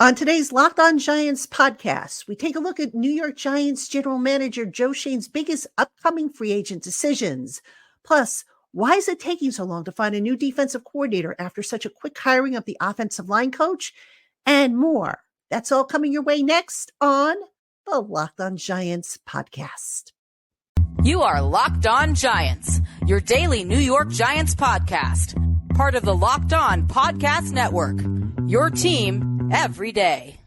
On today's Locked On Giants podcast, we take a look at New York Giants general manager Joe Schoen's biggest upcoming free agent decisions. Plus, why is it taking so long to find a new defensive coordinator after such a quick hiring of the offensive line coach? And more. That's all coming your way next on the Locked On Giants podcast. You are Locked On Giants, your daily New York Giants podcast. Part of the Locked On Podcast Network, your team every day.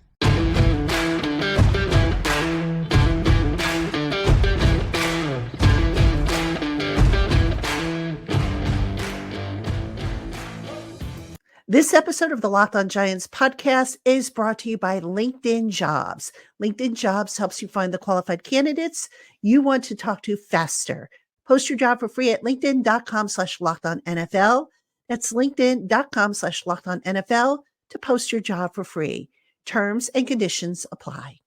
This episode of the Locked On Giants podcast is brought to you by LinkedIn Jobs. LinkedIn Jobs helps you find the qualified candidates you want to talk to faster. Post your job for free at linkedin.com/lockedonnfl. That's linkedin.com/lockedonnfl to post your job for free. Terms and conditions apply.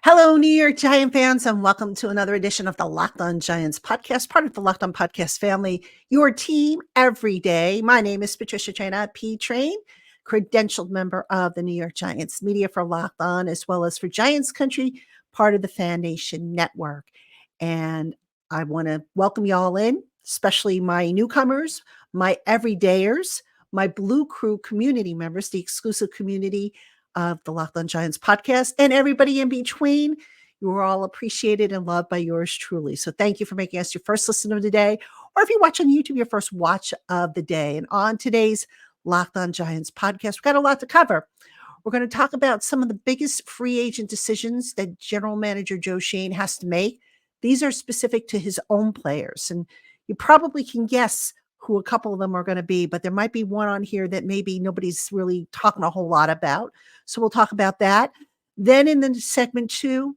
Hello, New York Giant fans, and welcome to another edition of the Locked On Giants podcast, part of the Locked On Podcast family, your team every day. My name is Patricia Traina, P-Train, credentialed member of the New York Giants media for Locked On, as well as for Giants Country, part of the Fan Nation Network. And I want to welcome you all in, especially my newcomers, my everydayers, my Blue Crew community members, the exclusive community of the Locked On Giants podcast, and everybody in between. You are all appreciated and loved by yours truly. So thank you for making us your first listen of the day, or if you watch on YouTube, your first watch of the day. And on today's Locked On Giants podcast, we've got a lot to cover. We're going to talk about some of the biggest free agent decisions that general manager Joe Schoen has to make. These are specific to his own players, and you probably can guess who a couple of them are going to be, but there might be one on here that maybe nobody's really talking a whole lot about. So we'll talk about that. Then in the segment 2,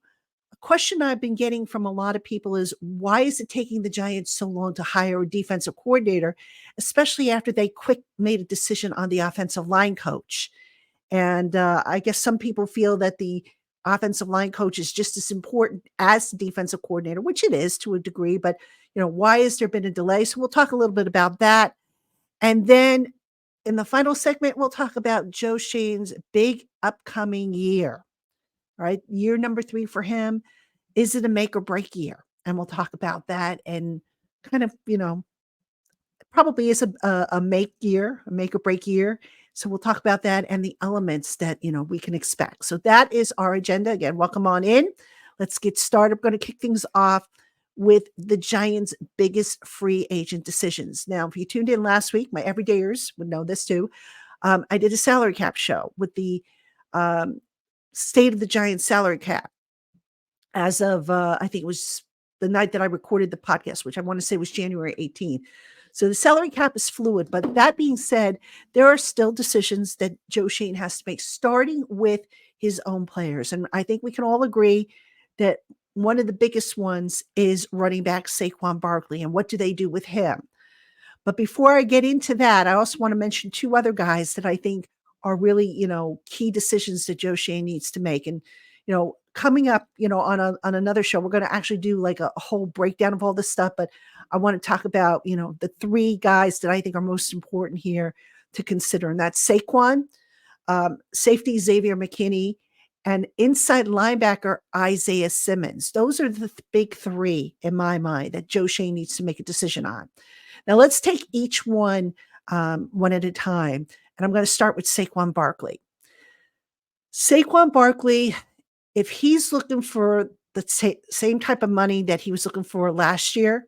a question I've been getting from a lot of people is, why is it taking the Giants so long to hire a defensive coordinator, especially after they quick made a decision on the offensive line coach? And I guess some people feel that the offensive line coach is just as important as the defensive coordinator, which it is to a degree, but why has there been a delay? So we'll talk a little bit about that. And then in the final segment, we'll talk about Joe Schoen's big upcoming year, right? Year number 3 for him. Is it a make or break year? And we'll talk about that, and kind of, probably is a make or break year. So we'll talk about that and the elements that, we can expect. So that is our agenda. Again, welcome on in. Let's get started. I'm going to kick things off with the Giants' biggest free agent decisions. Now, if you tuned in last week, my everydayers would know this too. I did a salary cap show with the state of the Giants salary cap as of, I think it was the night that I recorded the podcast, which I want to say was January 18th. So the salary cap is fluid, but that being said, there are still decisions that Joe Schoen has to make, starting with his own players. And I think we can all agree that one of the biggest ones is running back Saquan Barkley, and what do they do with him? But before I get into that, I also want to mention 2 other guys that I think are really, key decisions that Joe Schoen needs to make. And, coming up, on another show, we're going to actually do like a whole breakdown of all this stuff. But I want to talk about, the 3 guys that I think are most important here to consider. And that's Saquon, safety Xavier McKinney, and inside linebacker Isaiah Simmons. Those are the big 3 in my mind that Joe Schoen needs to make a decision on. Now let's take each one at a time. And I'm going to start with Saquon Barkley. Saquon Barkley, if he's looking for the same type of money that he was looking for last year,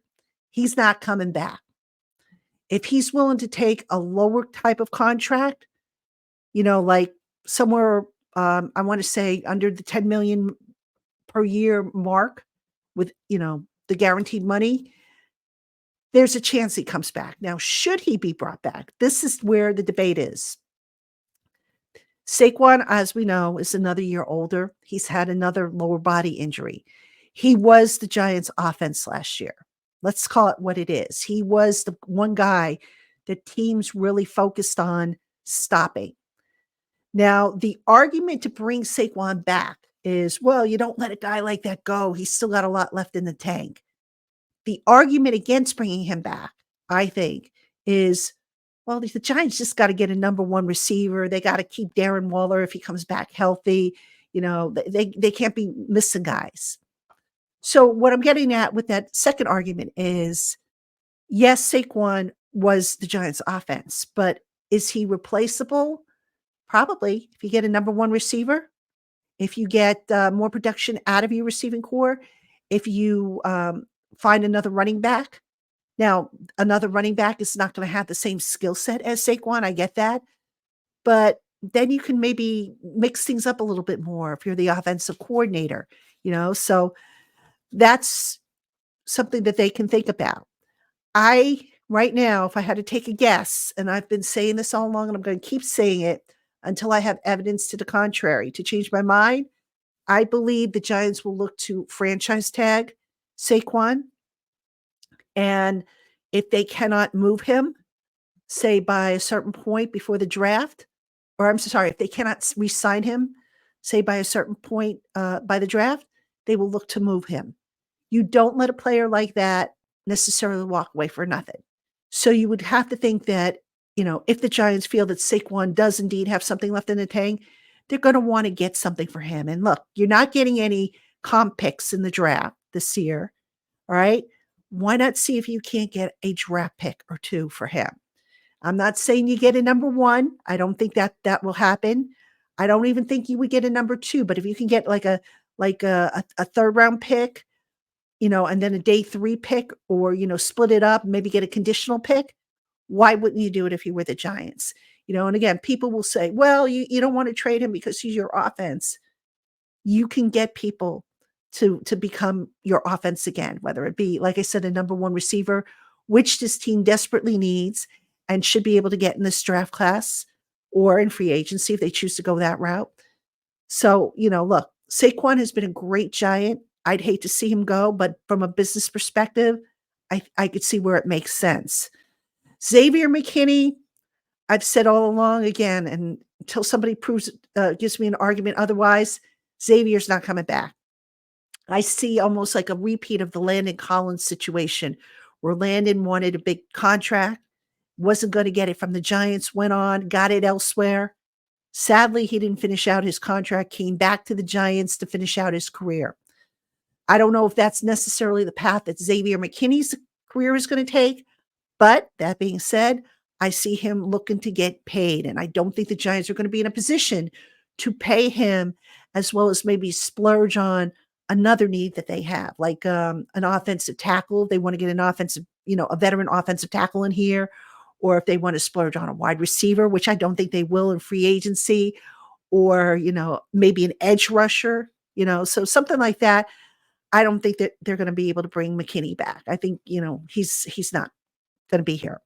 he's not coming back. If he's willing to take a lower type of contract, like somewhere, I want to say under the 10 million per year mark with, the guaranteed money, there's a chance he comes back. Now, should he be brought back? This is where the debate is. Saquon, as we know, is another year older. He's had another lower body injury. He was the Giants' offense last year. Let's call it what it is. He was the one guy that teams really focused on stopping. Now, the argument to bring Saquon back is, well, you don't let a guy like that go. He's still got a lot left in the tank. The argument against bringing him back, I think, is Well, the Giants just got to get a number one receiver. They got to keep Darren Waller if he comes back healthy. They can't be missing guys. So what I'm getting at with that second argument is, yes, Saquon was the Giants' offense, but is he replaceable? Probably. If you get a number one receiver, if you get more production out of your receiving core, if you find another running back. Now, another running back is not going to have the same skill set as Saquon. I get that. But then you can maybe mix things up a little bit more if you're the offensive coordinator, So that's something that they can think about. Right now, if I had to take a guess, and I've been saying this all along, and I'm going to keep saying it until I have evidence to the contrary to change my mind, I believe the Giants will look to franchise tag Saquon. And if they cannot move him, say by a certain point before the draft, or I'm so sorry, if they cannot re-sign him, say by a certain point by the draft, they will look to move him. You don't let a player like that necessarily walk away for nothing. So you would have to think that, if the Giants feel that Saquon does indeed have something left in the tank, they're going to want to get something for him. And look, you're not getting any comp picks in the draft this year. All right. Why not see if you can't get a draft pick or two for him? I'm not saying you get a number one. I don't think that will happen. I don't even think you would get a number two. But if you can get like a third round pick, and then a day 3 pick, or split it up, maybe get a conditional pick, why wouldn't you do it if you were the Giants? And again, people will say, well, you don't want to trade him because he's your offense. You can get people to become your offense again, whether it be, like I said, a number one receiver, which this team desperately needs and should be able to get in this draft class or in free agency if they choose to go that route. So, look, Saquon has been a great Giant. I'd hate to see him go, but from a business perspective, I could see where it makes sense. Xavier McKinney, I've said all along again, and until somebody gives me an argument otherwise, Xavier's not coming back. I see almost like a repeat of the Landon Collins situation, where Landon wanted a big contract, wasn't going to get it from the Giants, went on, got it elsewhere. Sadly, he didn't finish out his contract, came back to the Giants to finish out his career. I don't know if that's necessarily the path that Xavier McKinney's career is going to take, but that being said, I see him looking to get paid, and I don't think the Giants are going to be in a position to pay him, as well as maybe splurge on another need that they have, like an offensive tackle. They want to get an offensive, a veteran offensive tackle in here, or if they want to splurge on a wide receiver, which I don't think they will in free agency, or, maybe an edge rusher, so something like that. I don't think that they're going to be able to bring McKinney back. I think, he's not going to be here.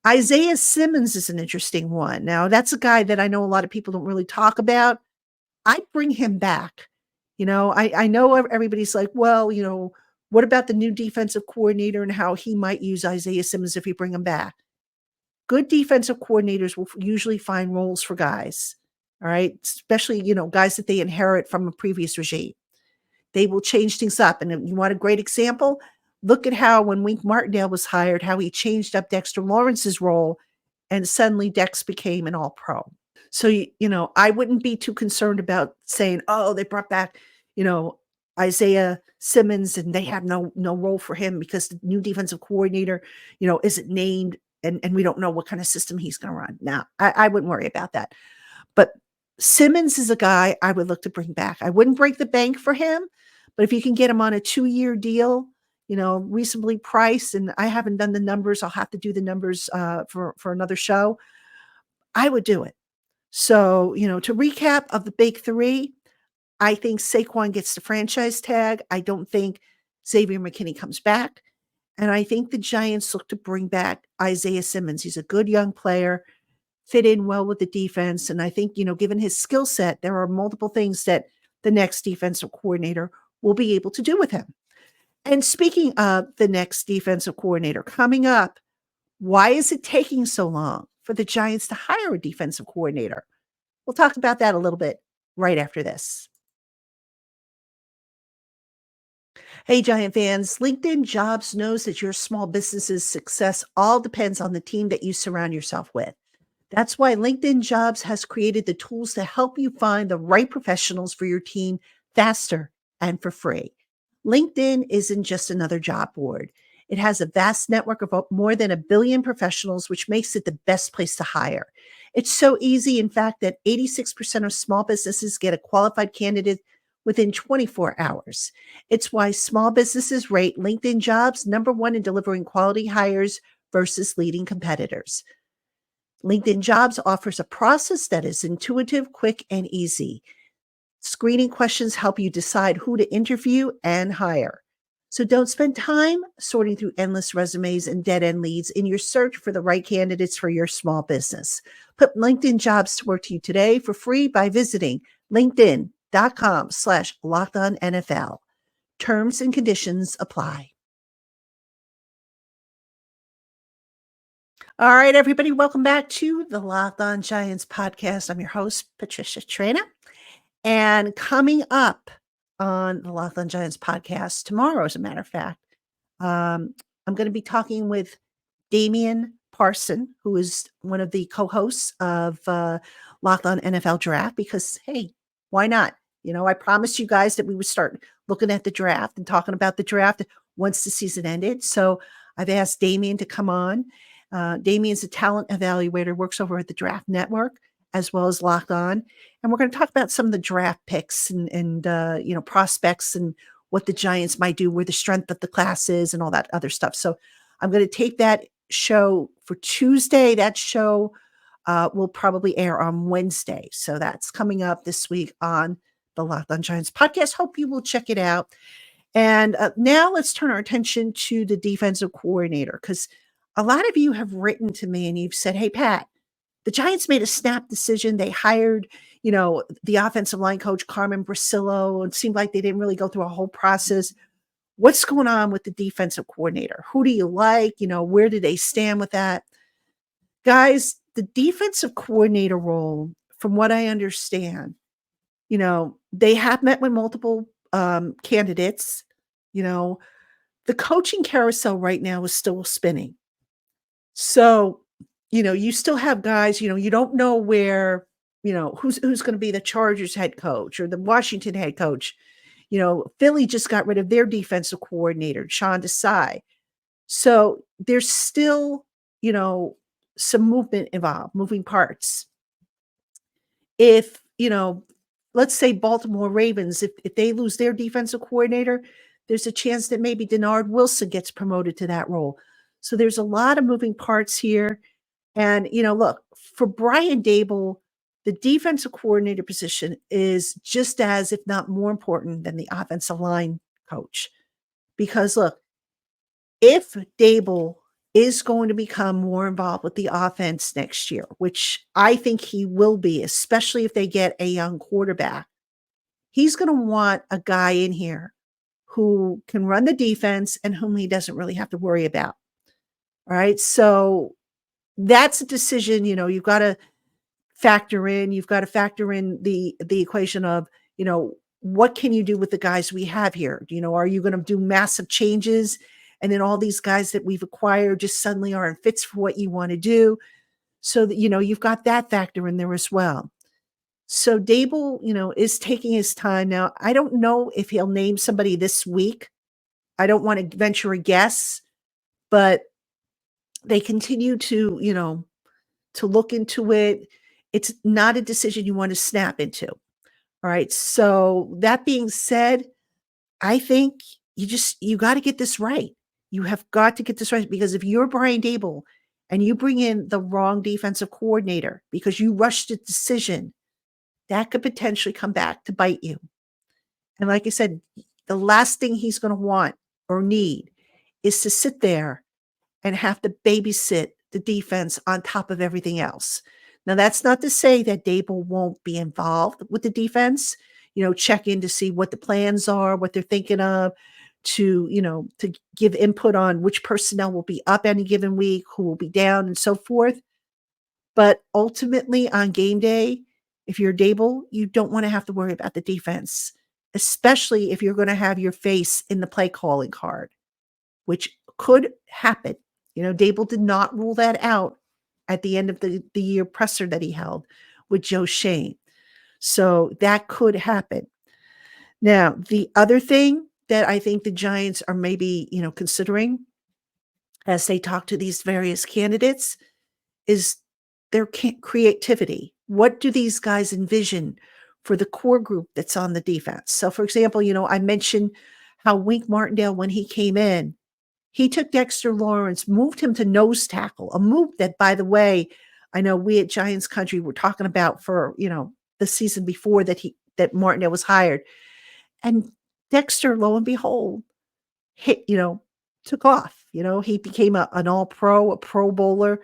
Isaiah Simmons is an interesting one. Now, that's a guy that I know a lot of people don't really talk about. I'd bring him back. I know everybody's like, well, what about the new defensive coordinator and how he might use Isaiah Simmons if you bring him back? Good defensive coordinators will usually find roles for guys. All right. Especially, guys that they inherit from a previous regime. They will change things up. And you want a great example? Look at how when Wink Martindale was hired, how he changed up Dexter Lawrence's role, and suddenly Dex became an all-pro. So, I wouldn't be too concerned about saying, oh, they brought back, Isaiah Simmons and they have no role for him because the new defensive coordinator, isn't named and we don't know what kind of system he's going to run. Now, I wouldn't worry about that. But Simmons is a guy I would look to bring back. I wouldn't break the bank for him, but if you can get him on a 2-year deal, reasonably priced, and I haven't done the numbers, I'll have to do the numbers for another show, I would do it. So, to recap of the big three, I think Saquon gets the franchise tag. I don't think Xavier McKinney comes back. And I think the Giants look to bring back Isaiah Simmons. He's a good young player, fit in well with the defense. And I think, given his skill set, there are multiple things that the next defensive coordinator will be able to do with him. And speaking of the next defensive coordinator coming up, why is it taking so long for the Giants to hire a defensive coordinator? We'll talk about that a little bit right after this. Hey, Giant fans, LinkedIn Jobs knows that your small business's success all depends on the team that you surround yourself with. That's why LinkedIn Jobs has created the tools to help you find the right professionals for your team faster and for free. LinkedIn isn't just another job board. It has a vast network of more than 1 billion professionals, which makes it the best place to hire. It's so easy, in fact, that 86% of small businesses get a qualified candidate within 24 hours. It's why small businesses rate LinkedIn Jobs number one in delivering quality hires versus leading competitors. LinkedIn Jobs offers a process that is intuitive, quick, and easy. Screening questions help you decide who to interview and hire. So don't spend time sorting through endless resumes and dead end leads in your search for the right candidates for your small business. Put LinkedIn Jobs to work to you today for free by visiting linkedin.com/LockedOnNFL. Terms and conditions apply. All right, everybody, welcome back to the Locked On Giants podcast. I'm your host, Patricia Traina. And coming up on the Locked On Giants podcast tomorrow, as a matter of fact, I'm going to be talking with Damian Parson, who is one of the co-hosts of Locked On NFL Draft, because, hey, why not? You know, I promised you guys that we would start looking at the draft and talking about the draft once the season ended. So I've asked Damian to come on. Damian's a talent evaluator, works over at the Draft Network as well as Locked On. And we're going to talk about some of the draft picks and prospects and what the Giants might do, where the strength of the class is and all that other stuff. So I'm going to tape that show for Tuesday. That show will probably air on Wednesday. So that's coming up this week on the Locked On Giants podcast. Hope you will check it out. And now let's turn our attention to the defensive coordinator, because a lot of you have written to me and you've said, hey, Pat, the Giants made a snap decision. They hired, the offensive line coach, Carmen Brasillo. It seemed like they didn't really go through a whole process. What's going on with the defensive coordinator? Who do you like? Where do they stand with that? Guys, the defensive coordinator role, from what I understand, they have met with multiple candidates. The coaching carousel right now is still spinning. So, you still have guys, you don't know where, who's going to be the Chargers head coach or the Washington head coach. Philly just got rid of their defensive coordinator, Sean Desai. So there's still, some movement involved, moving parts. If, let's say Baltimore Ravens, if they lose their defensive coordinator, there's a chance that maybe Denard Wilson gets promoted to that role. So there's a lot of moving parts here. And, look, for Brian Daboll, the defensive coordinator position is just as, if not more important than the offensive line coach. Because, look, if Daboll is going to become more involved with the offense next year, which I think he will be, especially if they get a young quarterback, he's going to want a guy in here who can run the defense and whom he doesn't really have to worry about. All right. So that's a decision, you've got to factor in. You've got to factor in the equation of, what can you do with the guys we have here? Are you going to do massive changes? And then all these guys that we've acquired just suddenly aren't fits for what you want to do. So that, you've got that factor in there as well. So Daboll, is taking his time. Now, I don't know if he'll name somebody this week. I don't want to venture a guess, but they continue to, to look into it. It's not a decision you want to snap into. All right. So that being said, I think you got to get this right. You have got to get this right, because if you're Brian Daboll and you bring in the wrong defensive coordinator because you rushed a decision, that could potentially come back to bite you. And like I said, the last thing he's going to want or need is to sit there and have to babysit the defense on top of everything else. Now, that's not to say that Daboll won't be involved with the defense, check in to see what the plans are, what they're thinking of, to give input on which personnel will be up any given week, who will be down, and so forth. But ultimately on game day, if you're Daboll, you don't want to have to worry about the defense. especially if you're going to have your face in the play calling card, which could happen. Dable did not rule that out at the end of the year presser that he held with Joe Schoen. So that could happen. Now, the other thing that I think the Giants are maybe, considering as they talk to these various candidates is their creativity. What do these guys envision for the core group that's on the defense? So, for example, I mentioned how Wink Martindale, when he came in, he took Dexter Lawrence, moved him to nose tackle, a move that, by the way, I know we at Giants Country were talking about for, the season before that Martindale was hired. And Dexter, lo and behold, took off. He became an all-pro, a pro bowler.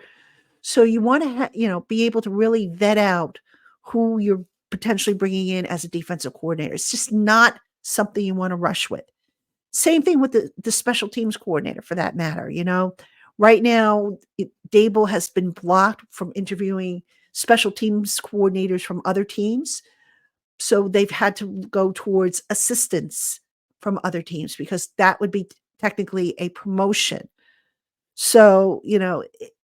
So you want to, be able to really vet out who you're potentially bringing in as a defensive coordinator. It's just not something you want to rush with. Same thing with the special teams coordinator, for that matter. Right now, Dable has been blocked from interviewing special teams coordinators from other teams. So they've had to go towards assistants from other teams because that would be technically a promotion. So,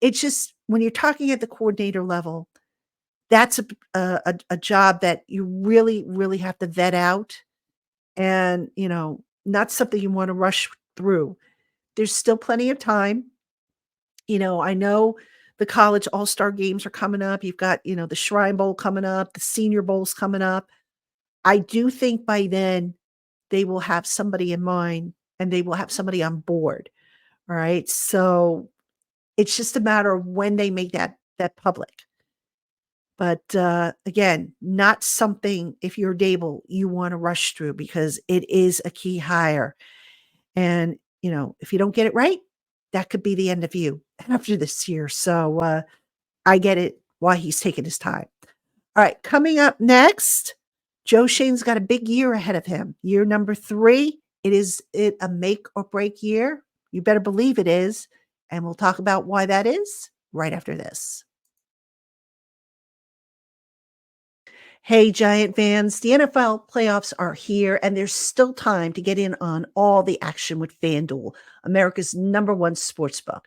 it's just when you're talking at the coordinator level, that's a job that you really, really have to vet out and, not something you want to rush through. There's still plenty of time. I know the college all-star games are coming up. You've got, the Shrine Bowl coming up, the Senior Bowl's coming up. I do think by then they will have somebody in mind and they will have somebody on board. All right. So it's just a matter of when they make that public. But again, not something, if you're Dable, you want to rush through because it is a key hire. And, if you don't get it right, that could be the end of you after this year. So I get it why he's taking his time. All right. Coming up next, Joe Schoen's got a big year ahead of him. Year number 3. Is it a make or break year? You better believe it is. And we'll talk about why that is right after this. Hey, Giant fans, the NFL playoffs are here, and there's still time to get in on all the action with FanDuel, America's #1 sportsbook.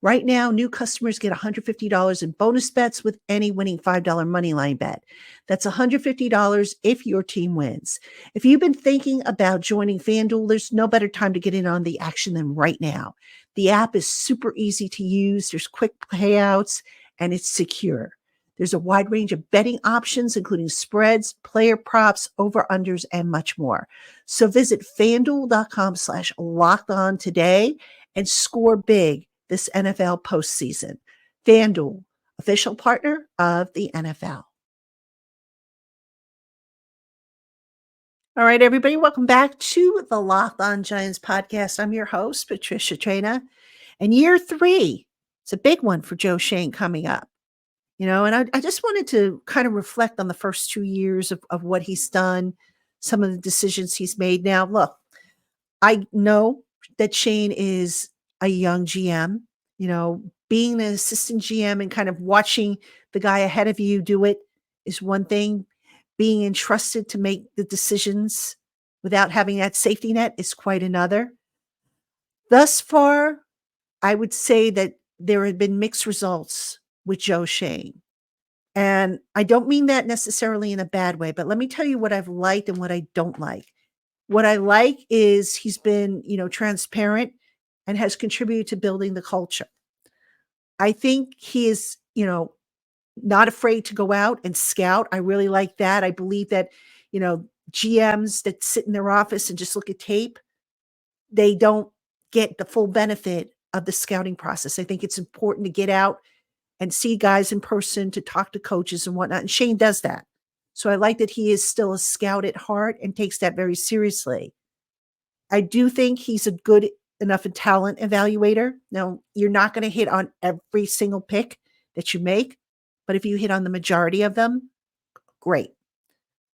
Right now, new customers get $150 in bonus bets with any winning $5 moneyline bet. That's $150 if your team wins. If you've been thinking about joining FanDuel, there's no better time to get in on the action than right now. The app is super easy to use. There's quick payouts, and it's secure. There's a wide range of betting options, including spreads, player props, over-unders, and much more. So visit FanDuel.com/lockedon today and score big this NFL postseason. FanDuel, official partner of the NFL. All right, everybody, welcome back to the Locked On Giants podcast. I'm your host, Patricia Traina. And year 3, it's a big one for Joe Schoen coming up. And I just wanted to kind of reflect on the first 2 years of what he's done, some of the decisions he's made. Now, look, I know that Schoen is a young GM, being an assistant GM and kind of watching the guy ahead of you do it is one thing. Being entrusted to make the decisions without having that safety net is quite another. Thus far, I would say that there have been mixed results with Joe Schoen. And I don't mean that necessarily in a bad way, but let me tell you what I've liked and what I don't like. What I like is he's been, transparent and has contributed to building the culture. I think he is, not afraid to go out and scout. I really like that. I believe that, GMs that sit in their office and just look at tape, they don't get the full benefit of the scouting process. I think it's important to get out and see guys in person, to talk to coaches and whatnot. And Schoen does that. So I like that he is still a scout at heart and takes that very seriously. I do think he's a good enough talent evaluator. Now, you're not going to hit on every single pick that you make, but if you hit on the majority of them, great.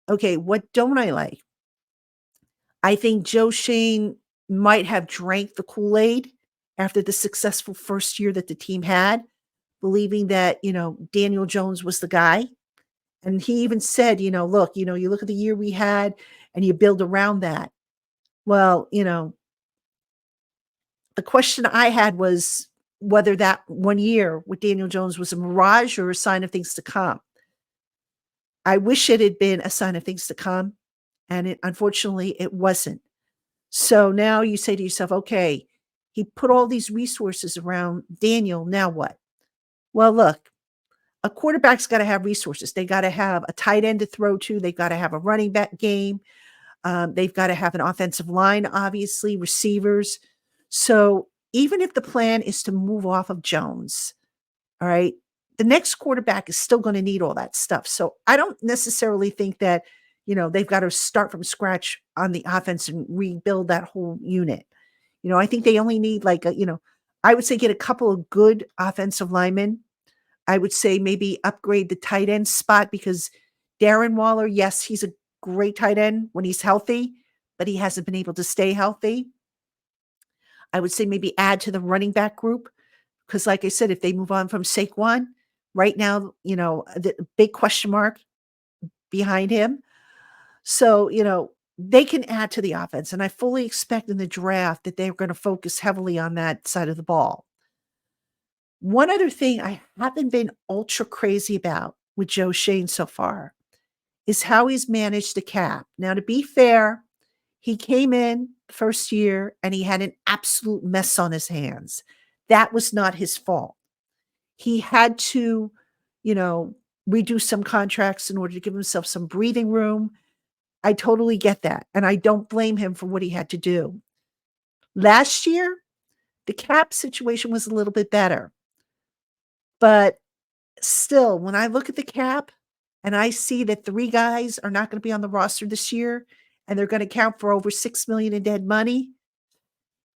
Okay, what don't I like? I think Joe Schoen might have drank the Kool-Aid after the successful first year that the team had, believing that, Daniel Jones was the guy And he even said, look, you look at the year we had and you build around that. Well, the question I had was whether that one year with Daniel Jones was a mirage or a sign of things to come. I wish it had been a sign of things to come, and unfortunately, it wasn't. So now you say to yourself, okay, he put all these resources around Daniel. Now what? Well, look, a quarterback's got to have resources. They got to have a tight end to throw to. They've got to have a running back game. They've got to have an offensive line, obviously, receivers. So even if the plan is to move off of Jones, all right, the next quarterback is still going to need all that stuff. So I don't necessarily think that, they've got to start from scratch on the offense and rebuild that whole unit. I think they only need I would say get a couple of good offensive linemen. I would say maybe upgrade the tight end spot because Darren Waller, yes, he's a great tight end when he's healthy, but he hasn't been able to stay healthy. I would say maybe add to the running back group because, like I said, if they move on from Saquon, right now, the big question mark behind him. So, they can add to the offense. And I fully expect in the draft that they're going to focus heavily on that side of the ball. One other thing I haven't been ultra crazy about with Joe Schoen so far is how he's managed the cap. Now, to be fair, he came in first year and he had an absolute mess on his hands. That was not his fault. He had to, redo some contracts in order to give himself some breathing room. I totally get that. And I don't blame him for what he had to do. Last year, the cap situation was a little bit better. But still, when I look at the cap and I see that 3 guys are not going to be on the roster this year and they're going to count for over $6 million in dead money,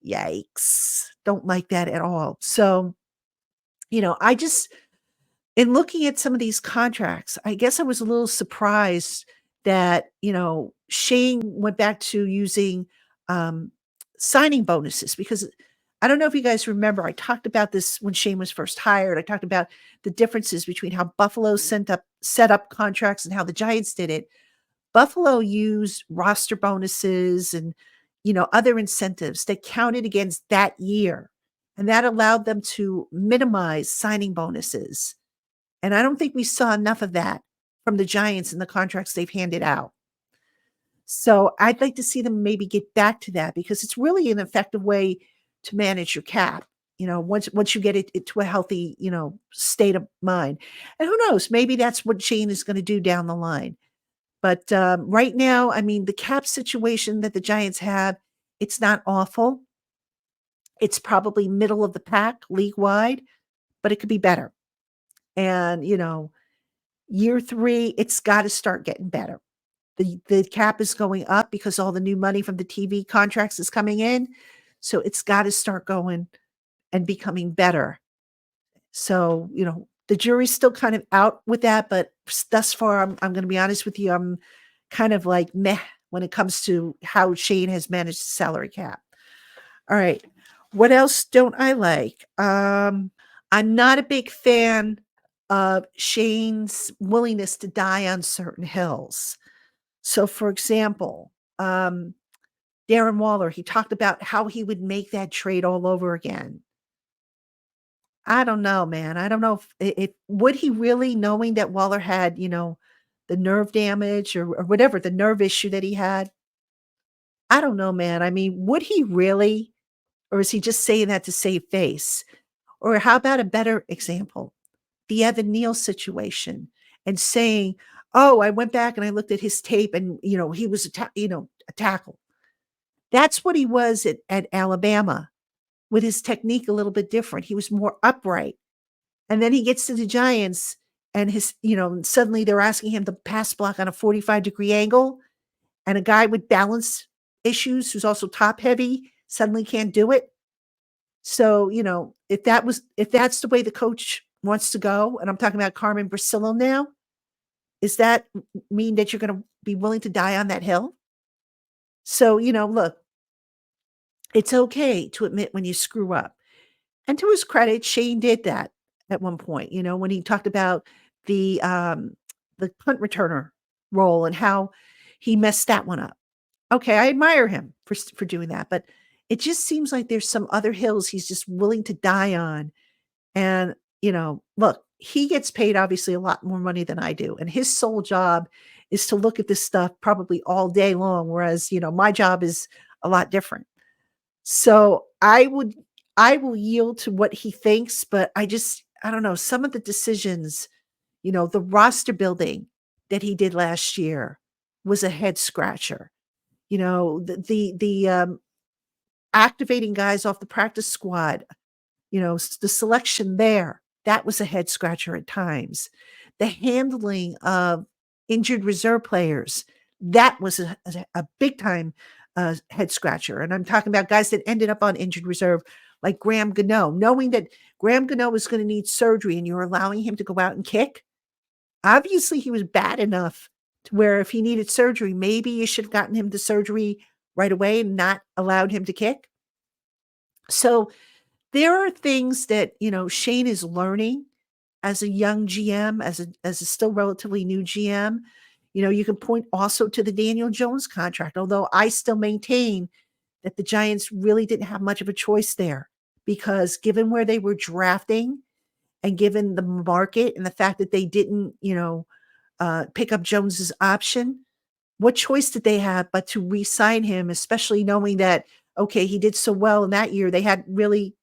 yikes. Don't like that at all. So, I just in looking at some of these contracts, I guess I was a little surprised that, Shane went back to using signing bonuses because I don't know if you guys remember, I talked about this when Shane was first hired. I talked about the differences between how Buffalo set up contracts and how the Giants did it. Buffalo used roster bonuses and, other incentives that counted against that year. And that allowed them to minimize signing bonuses. And I don't think we saw enough of that from the Giants in the contracts they've handed out. So I'd like to see them maybe get back to that because it's really an effective way to manage your cap. Once you get it to a healthy, state of mind. And who knows, maybe that's what Shane is going to do down the line. But right now, I mean, the cap situation that the Giants have, it's not awful. It's probably middle of the pack league wide, but it could be better. And, year 3, it's got to start getting better. The cap is going up because all the new money from the TV contracts is coming in. So it's got to start going and becoming better. So, the jury's still kind of out with that, but thus far, I'm going to be honest with you, I'm kind of like meh when it comes to how Shane has managed the salary cap. All right. What else don't I like? I'm not a big fan of Shane's willingness to die on certain hills. So, for example, Darren Waller, he talked about how he would make that trade all over again. I don't know, man. I don't know if would he really, knowing that Waller had, the nerve damage or whatever, the nerve issue that he had. I don't know, man. I mean, would he really, or is he just saying that to save face? Or how about a better example? The Evan Neal situation and saying, oh, I went back and I looked at his tape and, he was, a tackle. That's what he was at Alabama with his technique a little bit different. He was more upright. And then he gets to the Giants and suddenly they're asking him to pass block on a 45-degree angle. And a guy with balance issues who's also top heavy suddenly can't do it. So, if that's the way the coach wants to go, and I'm talking about Carmen Brasillo now, does that mean that you're going to be willing to die on that hill? So, look, it's okay to admit when you screw up. And to his credit, Shane did that at one point, when he talked about the the punt returner role and how he messed that one up. Okay, I admire him for doing that, but it just seems like there's some other hills he's just willing to die on. And, look, he gets paid obviously a lot more money than I do. And his sole job is to look at this stuff probably all day long. Whereas, my job is a lot different. So I will yield to what he thinks, but I don't know, some of the decisions, the roster building that he did last year was a head scratcher. The activating guys off the practice squad, the selection there, that was a head scratcher at times. The handling of injured reserve players, that was a big time head scratcher. And I'm talking about guys that ended up on injured reserve, like Graham Gano, knowing that Graham Gano was going to need surgery and you're allowing him to go out and kick. Obviously, he was bad enough to where if he needed surgery, maybe you should have gotten him the surgery right away and not allowed him to kick. So there are things that, Shane is learning as a young GM, as a still relatively new GM. You can point also to the Daniel Jones contract, although I still maintain that the Giants really didn't have much of a choice there because given where they were drafting and given the market and the fact that they didn't, pick up Jones's option, what choice did they have but to re-sign him, especially knowing that, okay, he did so well in that year. They had really,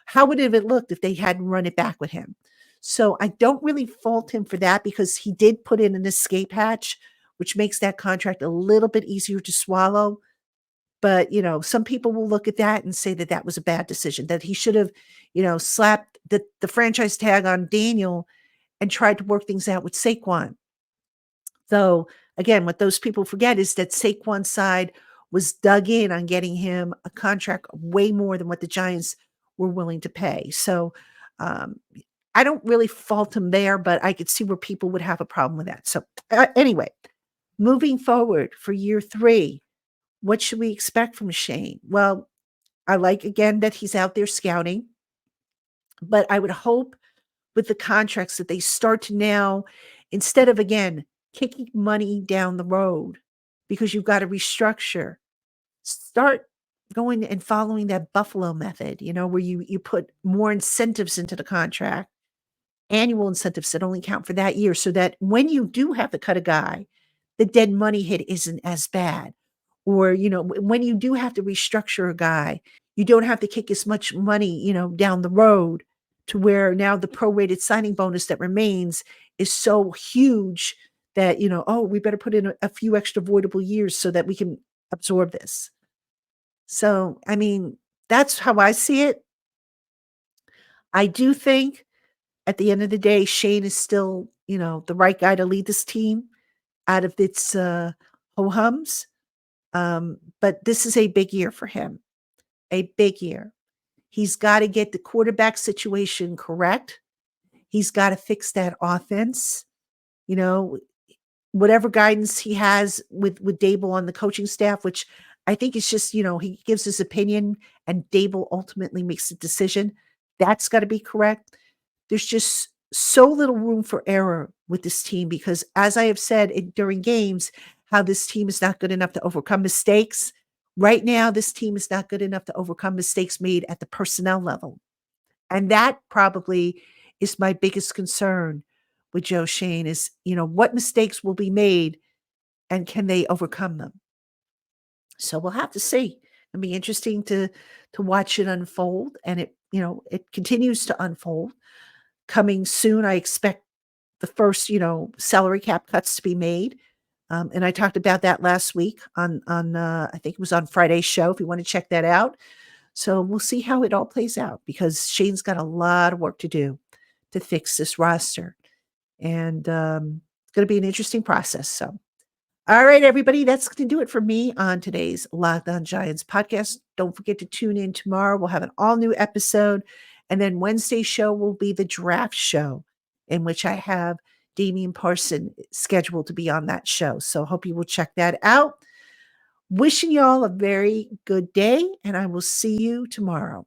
how would it have looked if they hadn't run it back with him? So I don't really fault him for that because he did put in an escape hatch, which makes that contract a little bit easier to swallow. But, some people will look at that and say that that was a bad decision, that he should have, slapped the franchise tag on Daniel and tried to work things out with Saquon. Though, again, what those people forget is that Saquon's side was dug in on getting him a contract way more than what the Giants were willing to pay. So I don't really fault him there, but I could see where people would have a problem with that. So anyway, moving forward for year 3, what should we expect from Shane? Well, I like, again, that he's out there scouting, but I would hope with the contracts that they start to now, instead of, again, kicking money down the road because you've got to restructure, start going and following that Buffalo method, where you put more incentives into the contract, annual incentives that only count for that year, so that when you do have to cut a guy, the dead money hit isn't as bad. Or, when you do have to restructure a guy, you don't have to kick as much money, down the road to where now the prorated signing bonus that remains is so huge that, oh, we better put in a few extra voidable years so that we can absorb this. So, I mean, that's how I see it. I do think at the end of the day, Shane is still, the right guy to lead this team out of its ho-hums. But this is a big year for him, a big year. He's got to get the quarterback situation correct. He's got to fix that offense. Whatever guidance he has with Dable on the coaching staff, which I think is just, he gives his opinion and Dable ultimately makes the decision. That's got to be correct. There's just so little room for error with this team because, as I have said during games, how this team is not good enough to overcome mistakes. Right now, this team is not good enough to overcome mistakes made at the personnel level. And that probably is my biggest concern with Joe Schoen is, what mistakes will be made and can they overcome them? So we'll have to see. It'll be interesting to watch it unfold. And it continues to unfold. Coming soon, I expect the first, salary cap cuts to be made. And I talked about that last week on I think it was on Friday's show, if you want to check that out. So we'll see how it all plays out because Shane's got a lot of work to do to fix this roster. And it's going to be an interesting process. So, all right, everybody, that's going to do it for me on today's Locked On Giants podcast. Don't forget to tune in tomorrow. We'll have an all-new episode. And then Wednesday's show will be the draft show in which I have Damian Parson scheduled to be on that show. So hope you will check that out. Wishing you all a very good day, and I will see you tomorrow.